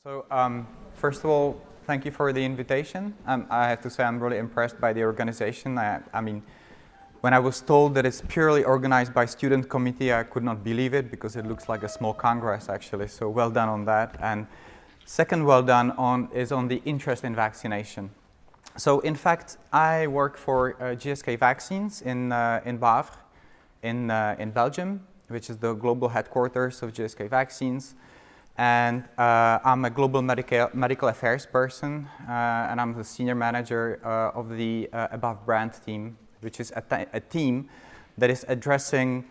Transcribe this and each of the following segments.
So first of all, thank you for the invitation. I have to say I'm really impressed by the organization. I mean, when I was told that it's purely organized by student committee, I could not believe it because it looks like a small congress actually. So well done on that. And second well done is on the interest in vaccination. So in fact, I work for GSK Vaccines in Wavre in Belgium, which is the global headquarters of GSK Vaccines. And I'm a global medical affairs person, and I'm the senior manager of the above brand team, which is a team that is addressing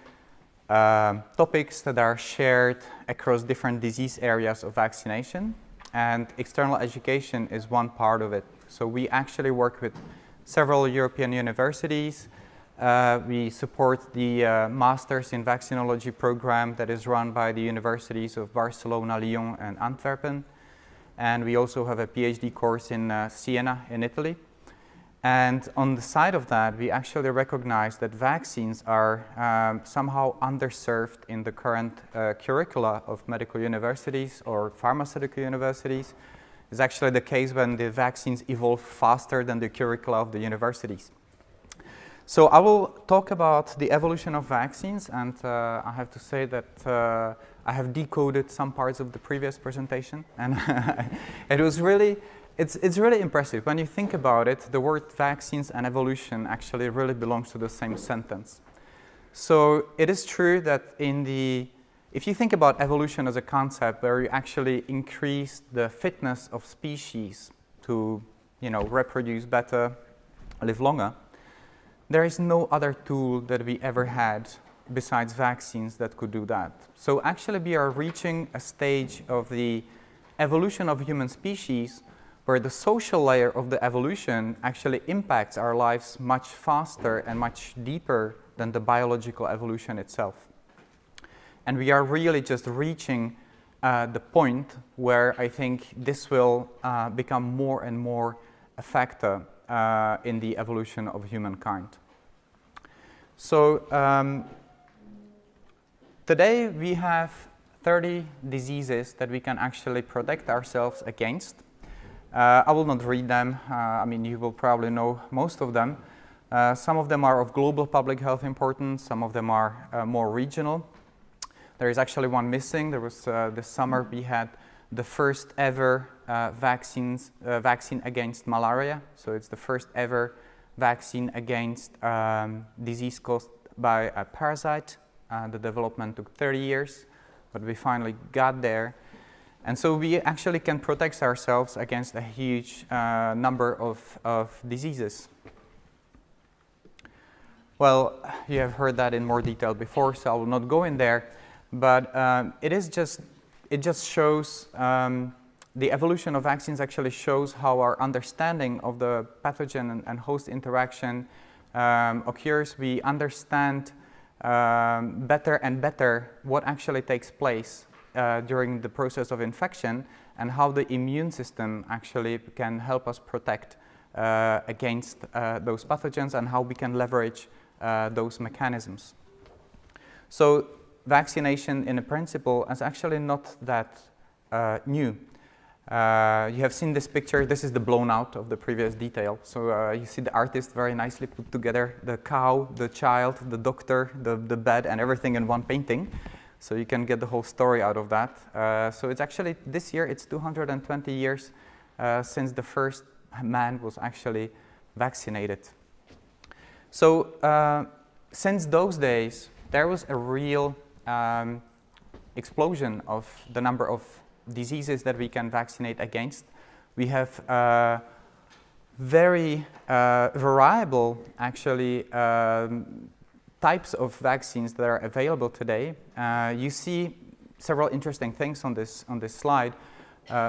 topics that are shared across different disease areas of vaccination. And external education is one part of it. So we actually work with several European universities. We support the Masters in Vaccinology program that is run by the universities of Barcelona, Lyon, and Antwerpen. And we also have a PhD course in Siena in Italy. And on the side of that, we actually recognize that vaccines are somehow underserved in the current curricula of medical universities or pharmaceutical universities. It's actually the case when the vaccines evolve faster than the curricula of the universities. So I will talk about the evolution of vaccines, and I have to say that I have decoded some parts of the previous presentation, and it was really, it's really impressive. When you think about it, the word vaccines and evolution actually really belongs to the same sentence. So it is true that if you think about evolution as a concept where you actually increase the fitness of species to, reproduce better, live longer, there is no other tool that we ever had besides vaccines that could do that. So actually we are reaching a stage of the evolution of human species where the social layer of the evolution actually impacts our lives much faster and much deeper than the biological evolution itself. And we are really just reaching the point where I think this will become more and more a factor in the evolution of humankind. So today we have 30 diseases that we can actually protect ourselves against. I will not read them. I mean, you will probably know most of them. Some of them are of global public health importance. Some of them are more regional. There is actually one missing. There was this summer we had the first ever vaccine against malaria. So it's the first ever vaccine against disease caused by a parasite. The development took 30 years, but we finally got there. And so we actually can protect ourselves against a huge number of diseases. Well, you have heard that in more detail before, so I will not go in there. But it just shows the evolution of vaccines actually shows how our understanding of the pathogen and host interaction occurs. We understand better and better what actually takes place during the process of infection and how the immune system actually can help us protect against those pathogens and how we can leverage those mechanisms. So vaccination in principle is actually not that new. You have seen this picture. This is the blown out of the previous detail. So you see the artist very nicely put together the cow, the child, the doctor, the bed, and everything in one painting. So you can get the whole story out of that. So it's actually, this year, it's 220 years since the first man was actually vaccinated. So since those days, there was a real explosion of the number of diseases that we can vaccinate against. We have very variable, actually, types of vaccines that are available today. You see several interesting things on this slide.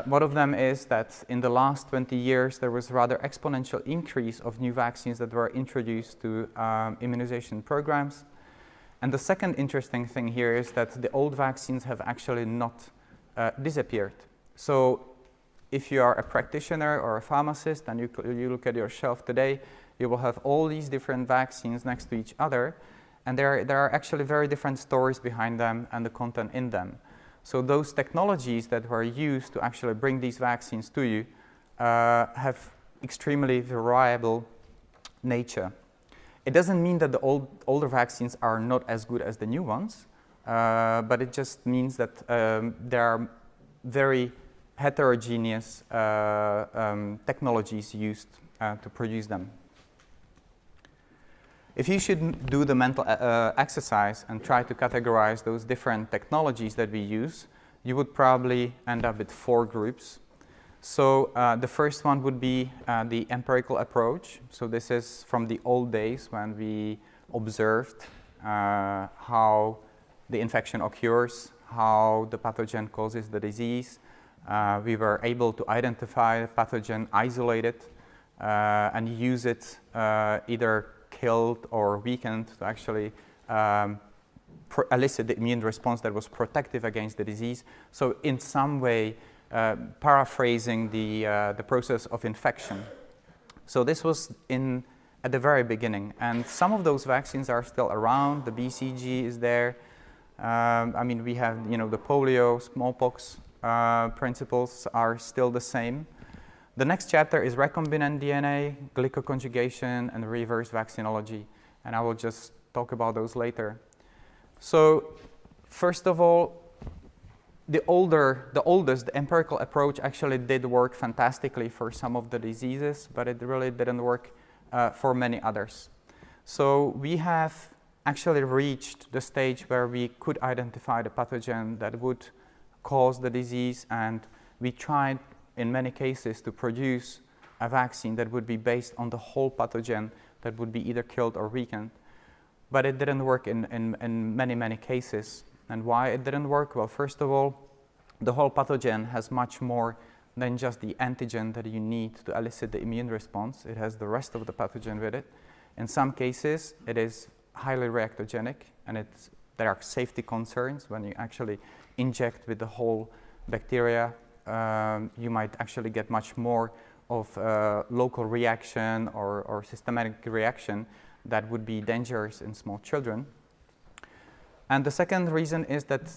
One of them is that in the last 20 years, there was a rather exponential increase of new vaccines that were introduced to immunization programs. And the second interesting thing here is that the old vaccines have actually not disappeared. So if you are a practitioner or a pharmacist and you look at your shelf today, you will have all these different vaccines next to each other, and there are actually very different stories behind them and the content in them. So those technologies that were used to actually bring these vaccines to you have extremely variable nature. It doesn't mean that the older vaccines are not as good as the new ones, but it just means that there are very heterogeneous technologies used to produce them. If you should do the mental exercise and try to categorize those different technologies that we use, you would probably end up with 4 groups. So the first one would be the empirical approach. So this is from the old days when we observed how the infection occurs, how the pathogen causes the disease. We were able to identify the pathogen, isolate it, and use it either killed or weakened to actually elicit the immune response that was protective against the disease. So in some way, paraphrasing the process of infection. So this was at the very beginning, and some of those vaccines are still around. The BCG is there. I mean, we have, the polio, smallpox principles are still the same. The next chapter is recombinant DNA, glycoconjugation, and reverse vaccinology, and I will just talk about those later. So first of all, the oldest, the empirical approach actually did work fantastically for some of the diseases, but it really didn't work for many others. So we have actually reached the stage where we could identify the pathogen that would cause the disease, and we tried in many cases to produce a vaccine that would be based on the whole pathogen that would be either killed or weakened. But it didn't work in many, many cases. And why it didn't work? Well, first of all, the whole pathogen has much more than just the antigen that you need to elicit the immune response. It has the rest of the pathogen with it. In some cases, it is highly reactogenic, and there are safety concerns when you actually inject with the whole bacteria. You might actually get much more of local reaction or systematic reaction that would be dangerous in small children. And the second reason is that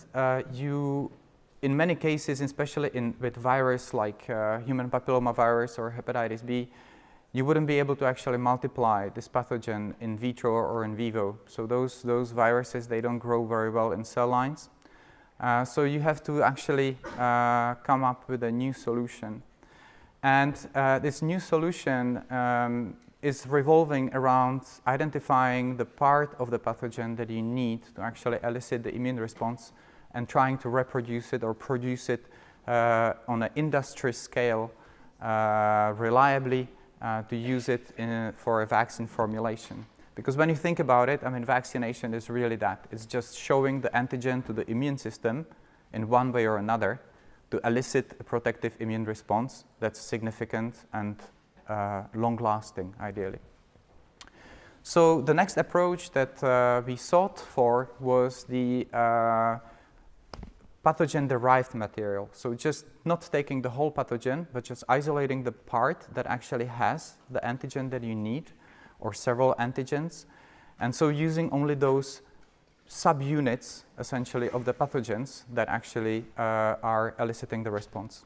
in many cases, especially with virus like human papillomavirus or hepatitis B, you wouldn't be able to actually multiply this pathogen in vitro or in vivo. So those viruses, they don't grow very well in cell lines. So you have to actually come up with a new solution. And this new solution is revolving around identifying the part of the pathogen that you need to actually elicit the immune response and trying to reproduce it or produce it on an industry scale reliably to use it for a vaccine formulation. Because when you think about it, I mean, vaccination is really that. It's just showing the antigen to the immune system in one way or another to elicit a protective immune response that's significant and long-lasting, ideally. So the next approach that we sought for was the pathogen-derived material. So just not taking the whole pathogen, but just isolating the part that actually has the antigen that you need, or several antigens, and so using only those subunits, essentially, of the pathogens that actually are eliciting the response.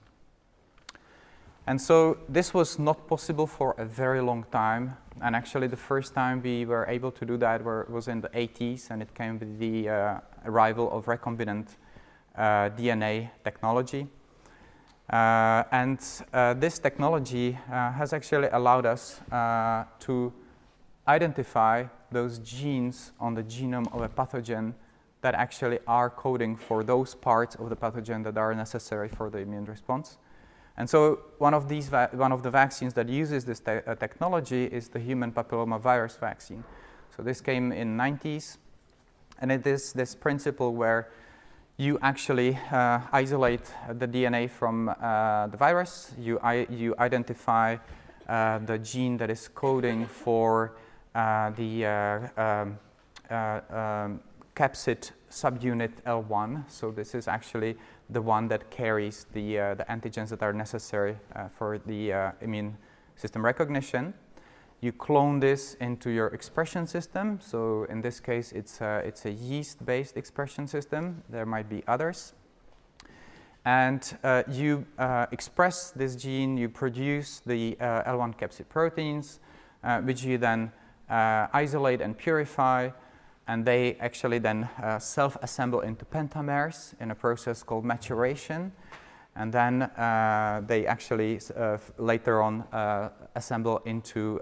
And so this was not possible for a very long time, and actually the first time we were able to do that was in the 80s, and it came with the arrival of recombinant DNA technology. And this technology has actually allowed us to identify those genes on the genome of a pathogen that actually are coding for those parts of the pathogen that are necessary for the immune response. And so one of the vaccines that uses this technology is the human papillomavirus vaccine. So this came in the 90s, and it is this principle where you actually isolate the DNA from the virus. You identify the gene that is coding for the capsid subunit L1. So this is actually the one that carries the antigens that are necessary for the immune system recognition. You clone this into your expression system. So in this case, it's a yeast-based expression system. There might be others. And you express this gene, you produce the L1 capsid proteins, which you then isolate and purify, and they actually then self-assemble into pentamers in a process called maturation. And then they actually later on assemble into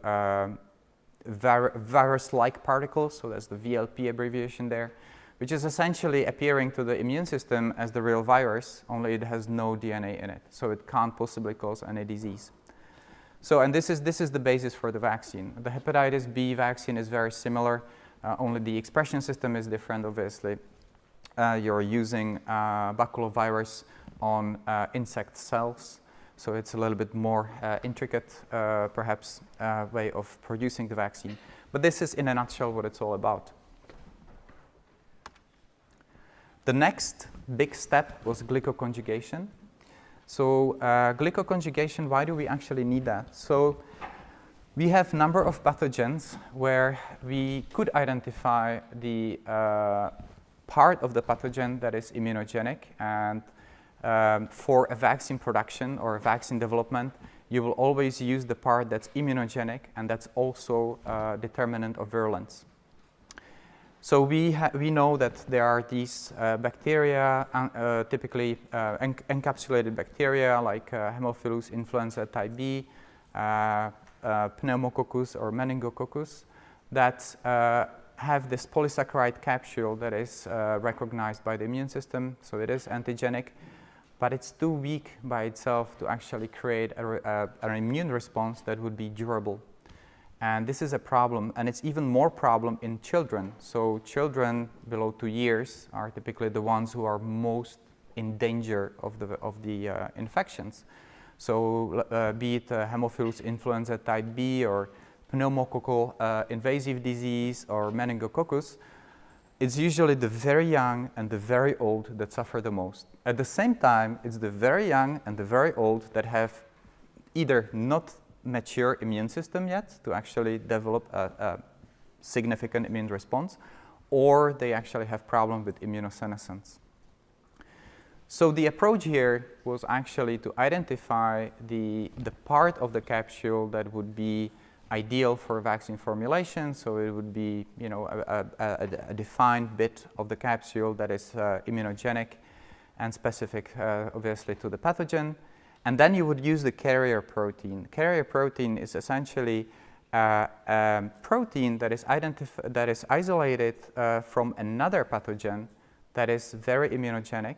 virus-like particles, so that's the VLP abbreviation there, which is essentially appearing to the immune system as the real virus, only it has no DNA in it, so it can't possibly cause any disease. So, and this is the basis for the vaccine. The Hepatitis B vaccine is very similar, only the expression system is different, obviously. You're using baculovirus on insect cells, so it's a little bit more intricate, perhaps, way of producing the vaccine. But this is, in a nutshell, what it's all about. The next big step was glycoconjugation. So glycoconjugation, why do we actually need that? So we have a number of pathogens where we could identify the part of the pathogen that is immunogenic, and for a vaccine production or a vaccine development, you will always use the part that's immunogenic, and that's also a determinant of virulence. So we know that there are these bacteria, typically encapsulated bacteria like Haemophilus influenza type B, Pneumococcus or Meningococcus, that have this polysaccharide capsule that is recognized by the immune system, so it is antigenic, but it's too weak by itself to actually create an immune response that would be durable. And this is a problem, and it's even more problem in children. So children below 2 years are typically the ones who are most in danger of the infections. So be it Haemophilus influenza type B or pneumococcal invasive disease or meningococcus, it's usually the very young and the very old that suffer the most. At the same time, it's the very young and the very old that have either not mature immune system yet to actually develop a significant immune response, or they actually have problem with immunosenescence. So the approach here was actually to identify the part of the capsule that would be ideal for vaccine formulation. So it would be, you know, a defined bit of the capsule that is immunogenic and specific, obviously, to the pathogen. And then you would use the carrier protein. Carrier protein is essentially a protein that is isolated from another pathogen that is very immunogenic,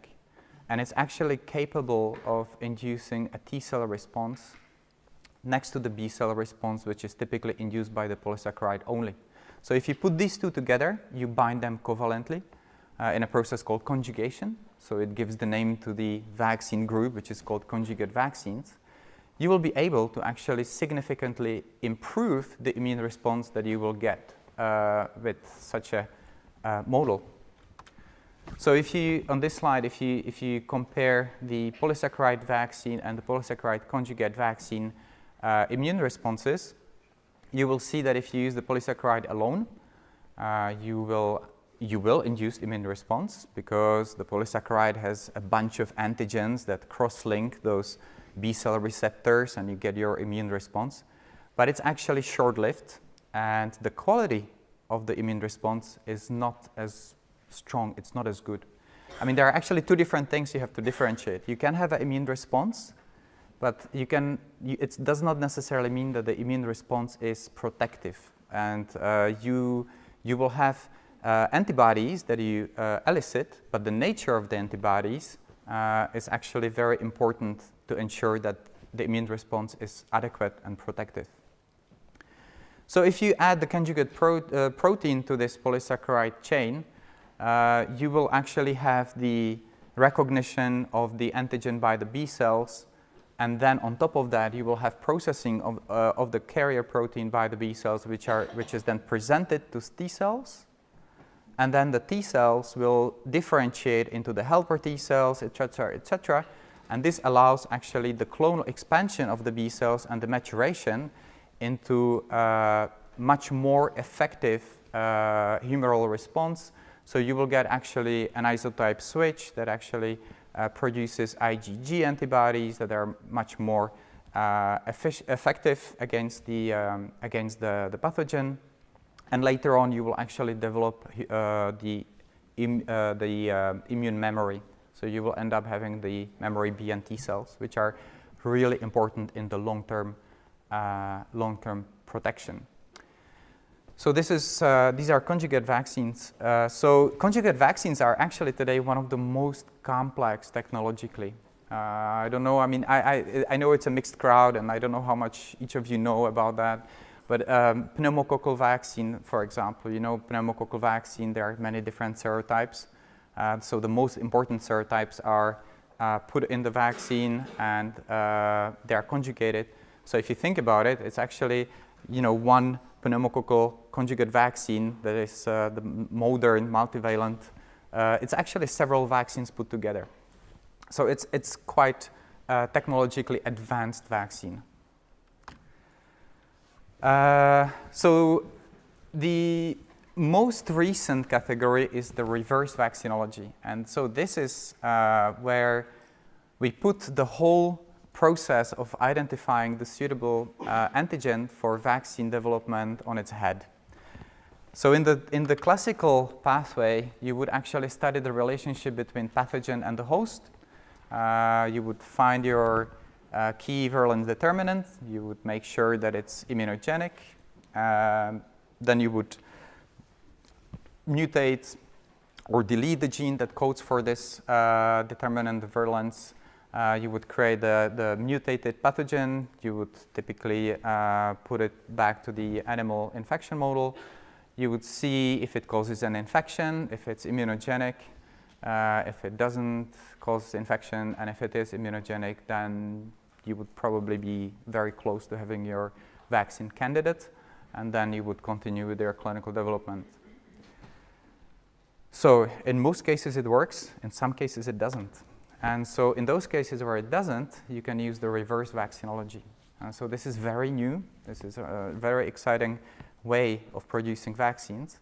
and it's actually capable of inducing a T cell response next to the B cell response, which is typically induced by the polysaccharide only. So if you put these two together, you bind them covalently in a process called conjugation. So it gives the name to the vaccine group, which is called Conjugate Vaccines. You will be able to actually significantly improve the immune response that you will get with such a model. So if you, on this slide, if you compare the polysaccharide vaccine and the polysaccharide conjugate vaccine immune responses, you will see that if you use the polysaccharide alone, you will induce immune response, because the polysaccharide has a bunch of antigens that cross-link those B cell receptors, and you get your immune response. But it's actually short-lived, and the quality of the immune response is not as strong, it's not as good. I mean, there are actually two different things you have to differentiate. You can have an immune response, but it does not necessarily mean that the immune response is protective. And you will have antibodies that you elicit, but the nature of the antibodies is actually very important to ensure that the immune response is adequate and protective. So if you add the conjugate protein to this polysaccharide chain, you will actually have the recognition of the antigen by the B cells, and then on top of that you will have processing of the carrier protein by the B cells, which is then presented to T cells. And then the T cells will differentiate into the helper T cells, etc., etc. And this allows actually the clonal expansion of the B cells and the maturation into much more effective humoral response. So you will get actually an isotype switch that actually produces IgG antibodies that are much more effective against the pathogen. And later on, you will actually develop the immune memory. So you will end up having the memory B and T cells, which are really important in the long-term protection. So these are conjugate vaccines. So conjugate vaccines are actually today one of the most complex technologically. I don't know, I mean, I know it's a mixed crowd, and I don't know how much each of you know about that. But pneumococcal vaccine, for example, you know, pneumococcal vaccine, there are many different serotypes. So the most important serotypes are put in the vaccine, and they are conjugated. So if you think about it, it's actually, you know, one pneumococcal conjugate vaccine that is the modern multivalent. It's actually several vaccines put together. So it's quite technologically advanced vaccine. So the most recent category is the reverse vaccinology. And so this is where we put the whole process of identifying the suitable antigen for vaccine development on its head. So in the classical pathway, you would actually study the relationship between pathogen and the host. You would find your key virulence determinant. You would make sure that it's immunogenic. Then you would mutate or delete the gene that codes for this determinant virulence. You would create the mutated pathogen. You would typically put it back to the animal infection model. You would see if it causes an infection, if it's immunogenic, if it doesn't cause infection, and if it is immunogenic, then you would probably be very close to having your vaccine candidate, and then you would continue with their clinical development. So in most cases it works, in some cases it doesn't. And so in those cases where it doesn't, you can use the reverse vaccinology. So this is very new. This is a very exciting way of producing vaccines.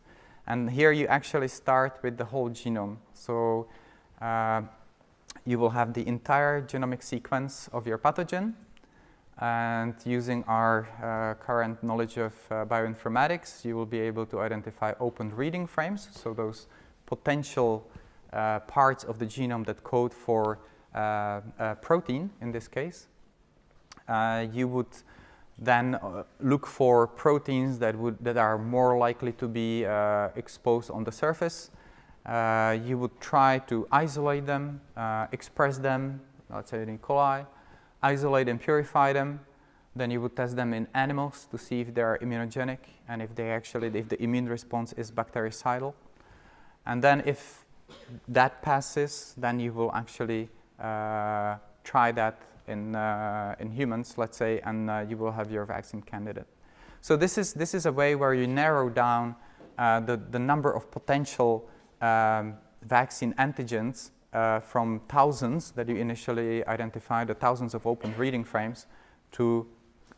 And here you actually start with the whole genome. So you will have the entire genomic sequence of your pathogen. And using our current knowledge of bioinformatics, you will be able to identify open reading frames. So those potential parts of the genome that code for a protein, in this case. You would then look for proteins that are more likely to be exposed on the surface. You would try to isolate them, express them, let's say in E. coli, isolate and purify them. Then you would test them in animals to see if they are immunogenic and if the immune response is bactericidal. And then if that passes, then you will actually try that in humans, let's say, and you will have your vaccine candidate. So this is a way where you narrow down the number of potential vaccine antigens from thousands that you initially identified, the thousands of open reading frames, to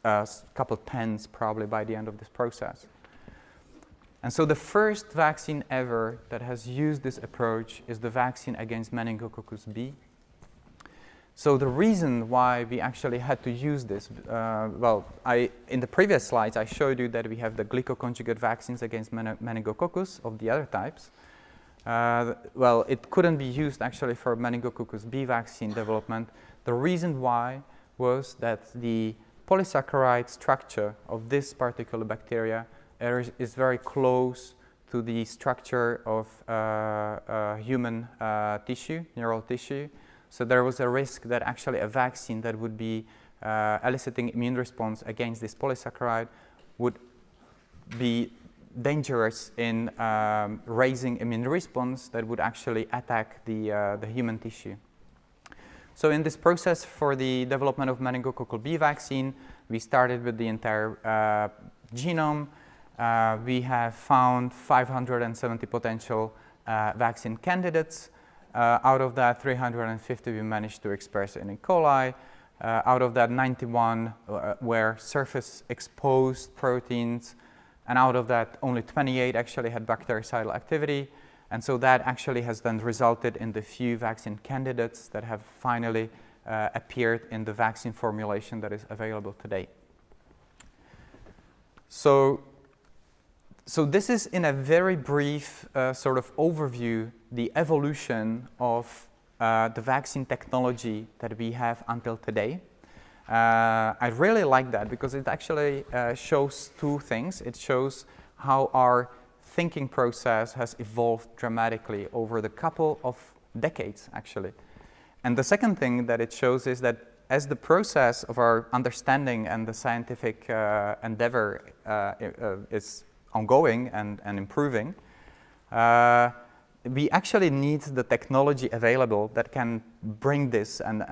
a couple tens probably by the end of this process. And so the first vaccine ever that has used this approach is the vaccine against Meningococcal B. So the reason why we actually had to use this, in the previous slides I showed you that we have the glycoconjugate vaccines against meningococcus of the other types. It couldn't be used actually for Meningococcal B vaccine development. The reason why was that the polysaccharide structure of this particular bacteria is very close to the structure of human tissue, neural tissue. So there was a risk that actually a vaccine that would be eliciting immune response against this polysaccharide would be dangerous in raising immune response that would actually attack the human tissue. So in this process for the development of Meningococcal B vaccine, we started with the entire genome. We have found 570 potential vaccine candidates. Out of that, 350 we managed to express in E. coli. Out of that, 91 were surface exposed proteins. And out of that, only 28 actually had bactericidal activity. And so that actually has then resulted in the few vaccine candidates that have finally appeared in the vaccine formulation that is available today. So this is, in a very brief sort of overview, the evolution of the vaccine technology that we have until today. I really like that because it actually shows two things. It shows how our thinking process has evolved dramatically over the couple of decades, actually. And the second thing that it shows is that as the process of our understanding and the scientific endeavor is ongoing and improving, we actually need the technology available that can bring this and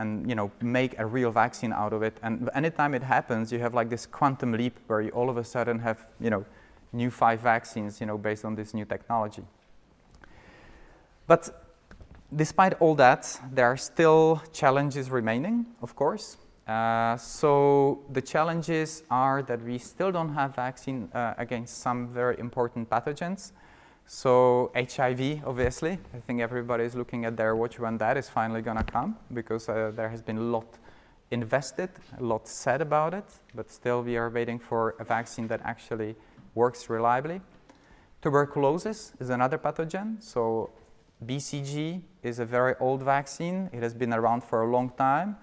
make a real vaccine out of it. And anytime it happens, you have like this quantum leap where you all of a sudden have new 5 vaccines based on this new technology. But despite all that, there are still challenges remaining, of course. So the challenges are that we still don't have vaccine against some very important pathogens. So HIV, obviously, I think everybody is looking at their watch when that is finally going to come, because there has been a lot invested, a lot said about it, but still we are waiting for a vaccine that actually works reliably. Tuberculosis is another pathogen. So BCG is a very old vaccine. It has been around for a long time.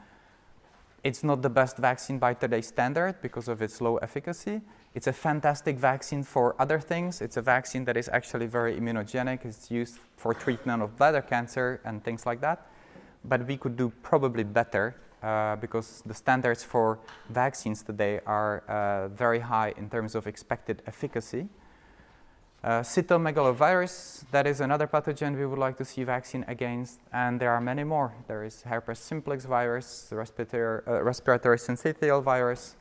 It's not the best vaccine by today's standard because of its low efficacy. It's a fantastic vaccine for other things. It's a vaccine that is actually very immunogenic. It's used for treatment of bladder cancer and things like that. But we could do probably better because the standards for vaccines today are very high in terms of expected efficacy. Cytomegalovirus, that is another pathogen we would like to see vaccine against, and there are many more. There is herpes simplex virus, the respiratory syncytial virus.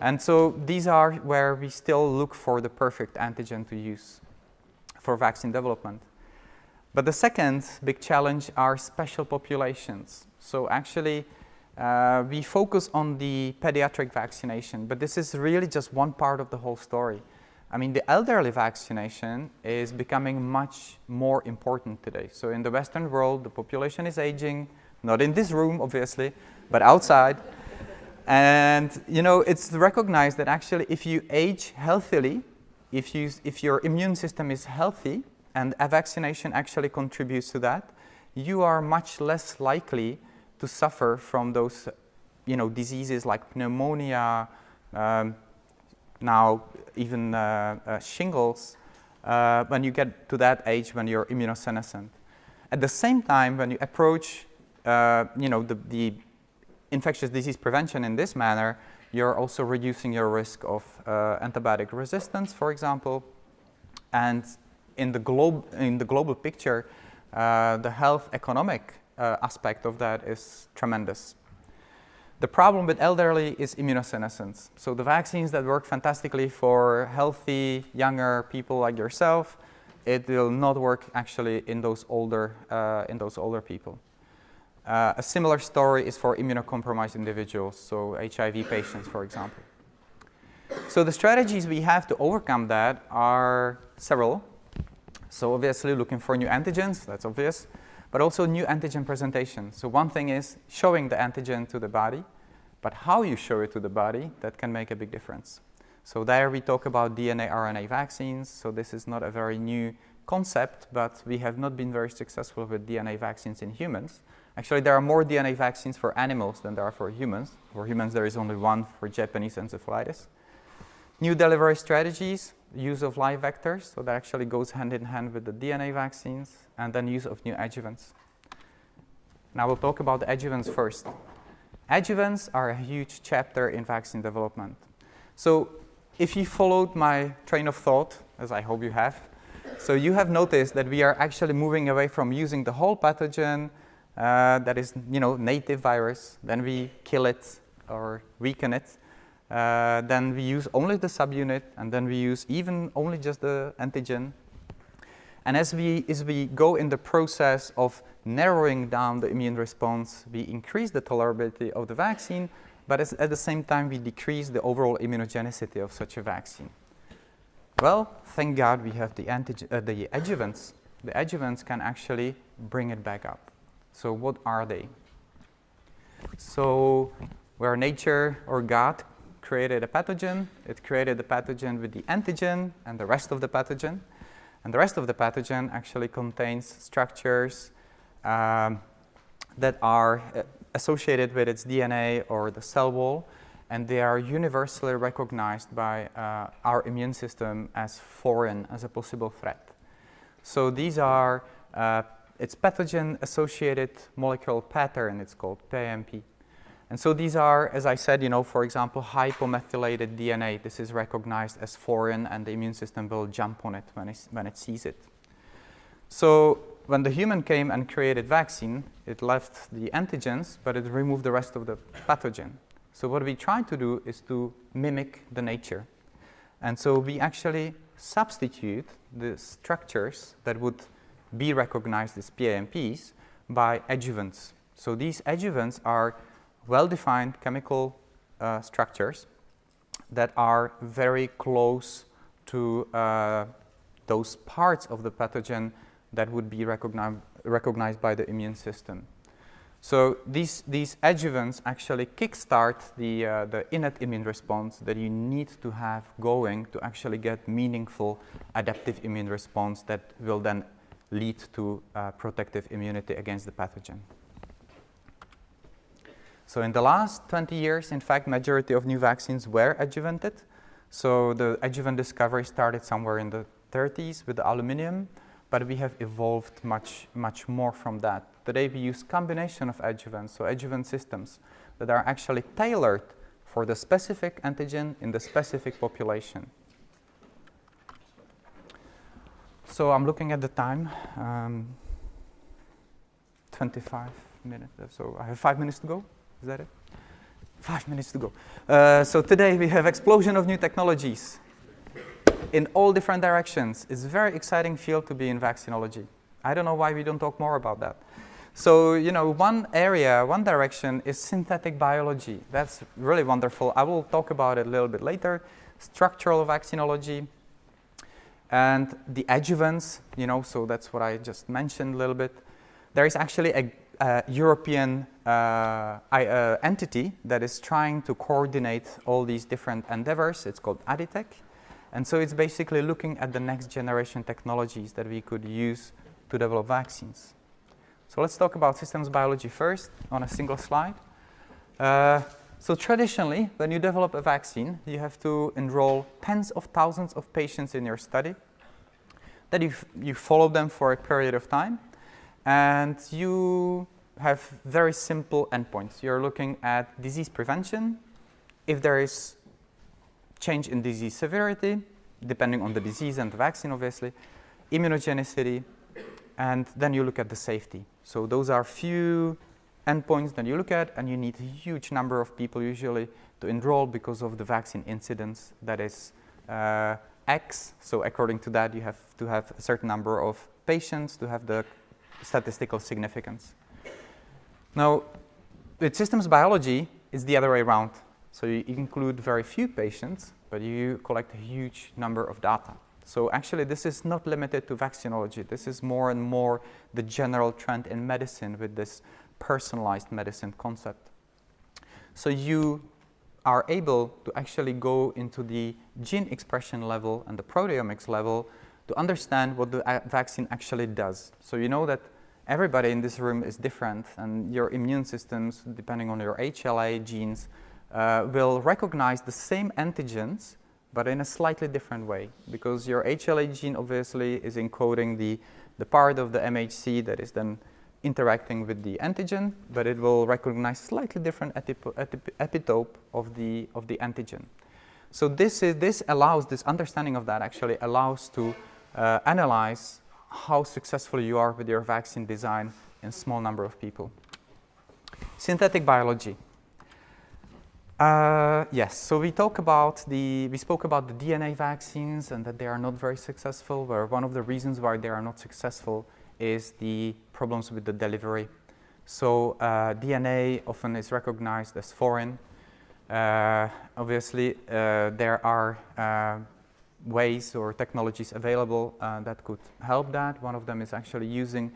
And so these are where we still look for the perfect antigen to use for vaccine development. But the second big challenge are special populations. So actually, we focus on the pediatric vaccination, but this is really just one part of the whole story. I mean, the elderly vaccination is becoming much more important today. So in the Western world, the population is aging, not in this room, obviously, but outside. And, it's recognized that actually if you age healthily, if your immune system is healthy, and a vaccination actually contributes to that, you are much less likely to suffer from those, diseases like pneumonia, now even shingles, when you get to that age when you're immunosenescent. At the same time, when you approach, the infectious disease prevention in this manner, you're also reducing your risk of antibiotic resistance, for example. And in the global picture, the health economic aspect of that is tremendous. The problem with elderly is immunosenescence. So the vaccines that work fantastically for healthy, younger people like yourself, it will not work actually in those older people. A similar story is for immunocompromised individuals, so HIV patients, for example. So the strategies we have to overcome that are several. So obviously looking for new antigens, that's obvious, but also new antigen presentation. So one thing is showing the antigen to the body, but how you show it to the body, that can make a big difference. So there we talk about DNA, RNA vaccines. So this is not a very new concept, but we have not been very successful with DNA vaccines in humans. Actually, there are more DNA vaccines for animals than there are for humans. For humans, there is only one for Japanese encephalitis. New delivery strategies, use of live vectors, so that actually goes hand in hand with the DNA vaccines, and then use of new adjuvants. Now we'll talk about the adjuvants first. Adjuvants are a huge chapter in vaccine development. So if you followed my train of thought, as I hope you have, so you have noticed that we are actually moving away from using the whole pathogen that is, native virus, then we kill it or weaken it. Then we use only the subunit, and then we use even only just the antigen. And as we go in the process of narrowing down the immune response, we increase the tolerability of the vaccine, but at the same time we decrease the overall immunogenicity of such a vaccine. Well, thank God we have the adjuvants. the adjuvants can actually bring it back up. So what are they? So where nature or God created a pathogen, it created the pathogen with the antigen and the rest of the pathogen. And the rest of the pathogen actually contains structures that are associated with its DNA or the cell wall, and they are universally recognized by our immune system as foreign, as a possible threat. So these are its pathogen-associated molecular pattern, it's called PAMP. And so these are, as I said, for example, hypomethylated DNA. This is recognized as foreign, and the immune system will jump on it when it sees it. So when the human came and created vaccine, it left the antigens, but it removed the rest of the pathogen. So what we try to do is to mimic the nature. And so we actually substitute the structures that would be recognized as PAMPs by adjuvants. So these adjuvants are well-defined chemical structures that are very close to those parts of the pathogen that would be recognized by the immune system. So these adjuvants actually kickstart the innate immune response that you need to have going to actually get meaningful adaptive immune response that will then lead to protective immunity against the pathogen. So in the last 20 years, in fact, majority of new vaccines were adjuvanted. So the adjuvant discovery started somewhere in the 30s with the aluminum, but we have evolved much more from that. Today we use combination of adjuvants, so adjuvant systems that are actually tailored for the specific antigen in the specific population. So I'm looking at the time, 25 minutes, so I have 5 minutes to go. Is that it? 5 minutes to go. So today we have explosion of new technologies in all different directions. It's a very exciting field to be in vaccinology. I don't know why we don't talk more about that. So, one direction is synthetic biology. That's really wonderful. I will talk about it a little bit later. Structural vaccinology and the adjuvants, so that's what I just mentioned a little bit. There is actually a European entity that is trying to coordinate all these different endeavors. It's called Aditec. And so it's basically looking at the next generation technologies that we could use to develop vaccines. So let's talk about systems biology first on a single slide. So traditionally, when you develop a vaccine, you have to enroll tens of thousands of patients in your study. Then you follow them for a period of time. And you have very simple endpoints. You're looking at disease prevention, if there is change in disease severity, depending on the disease and the vaccine, obviously, immunogenicity, and then you look at the safety. So those are few endpoints that you look at, and you need a huge number of people usually to enroll because of the vaccine incidence that is X. So according to that, you have to have a certain number of patients to have the statistical significance. Now, with systems biology, it's the other way around. So you include very few patients, but you collect a huge number of data. So actually, this is not limited to vaccinology. This is more and more the general trend in medicine with this personalized medicine concept. So you are able to actually go into the gene expression level and the proteomics level to understand what the vaccine actually does. So you know that everybody in this room is different, and your immune systems, depending on your HLA genes, will recognize the same antigens, but in a slightly different way, because your HLA gene obviously is encoding the part of the MHC that is then interacting with the antigen, but it will recognize slightly different epitope of the antigen. So this understanding of that actually allows to analyze how successful you are with your vaccine design in a small number of people. Synthetic biology. Yes, so we spoke about the DNA vaccines and that they are not very successful, where one of the reasons why they are not successful is the problems with the delivery. So DNA often is recognized as foreign. Obviously, there are ways or technologies available that could help that. One of them is actually using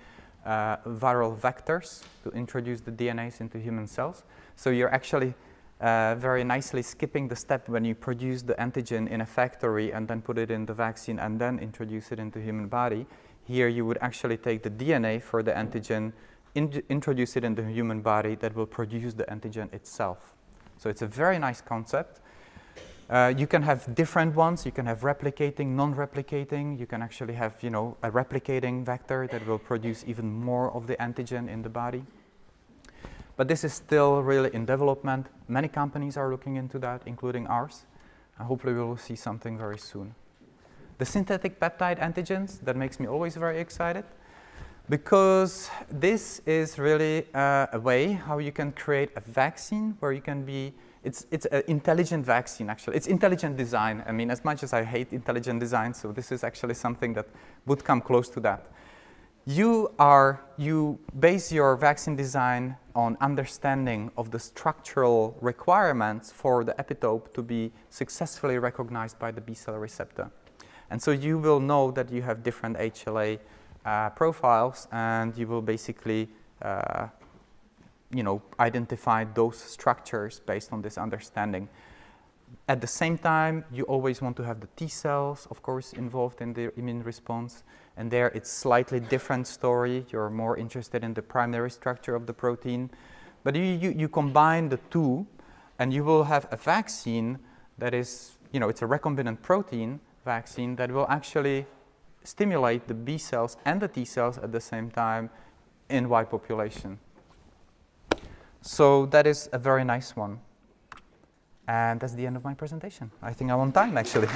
viral vectors to introduce the DNAs into human cells. So you're actually very nicely skipping the step when you produce the antigen in a factory and then put it in the vaccine and then introduce it into human body. Here you would actually take the DNA for the antigen, introduce it into the human body that will produce the antigen itself. So it's a very nice concept. You can have different ones. You can have replicating, non-replicating. You can actually have, a replicating vector that will produce even more of the antigen in the body. But this is still really in development. Many companies are looking into that, including ours. And hopefully we will see something very soon. The synthetic peptide antigens, that makes me always very excited, because this is really a way how you can create a vaccine where you can be, it's an intelligent vaccine actually. It's intelligent design. I mean, as much as I hate intelligent design, so this is actually something that would come close to that. You base your vaccine design on understanding of the structural requirements for the epitope to be successfully recognized by the B-cell receptor. And so you will know that you have different HLA profiles, and you will basically identify those structures based on this understanding. At the same time, you always want to have the T cells, of course, involved in the immune response. And there it's slightly different story. You're more interested in the primary structure of the protein. But you combine the two, and you will have a vaccine that is, it's a recombinant protein vaccine that will actually stimulate the B cells and the T cells at the same time in wide population. So that is a very nice one. And that's the end of my presentation. I think I'm on time, actually.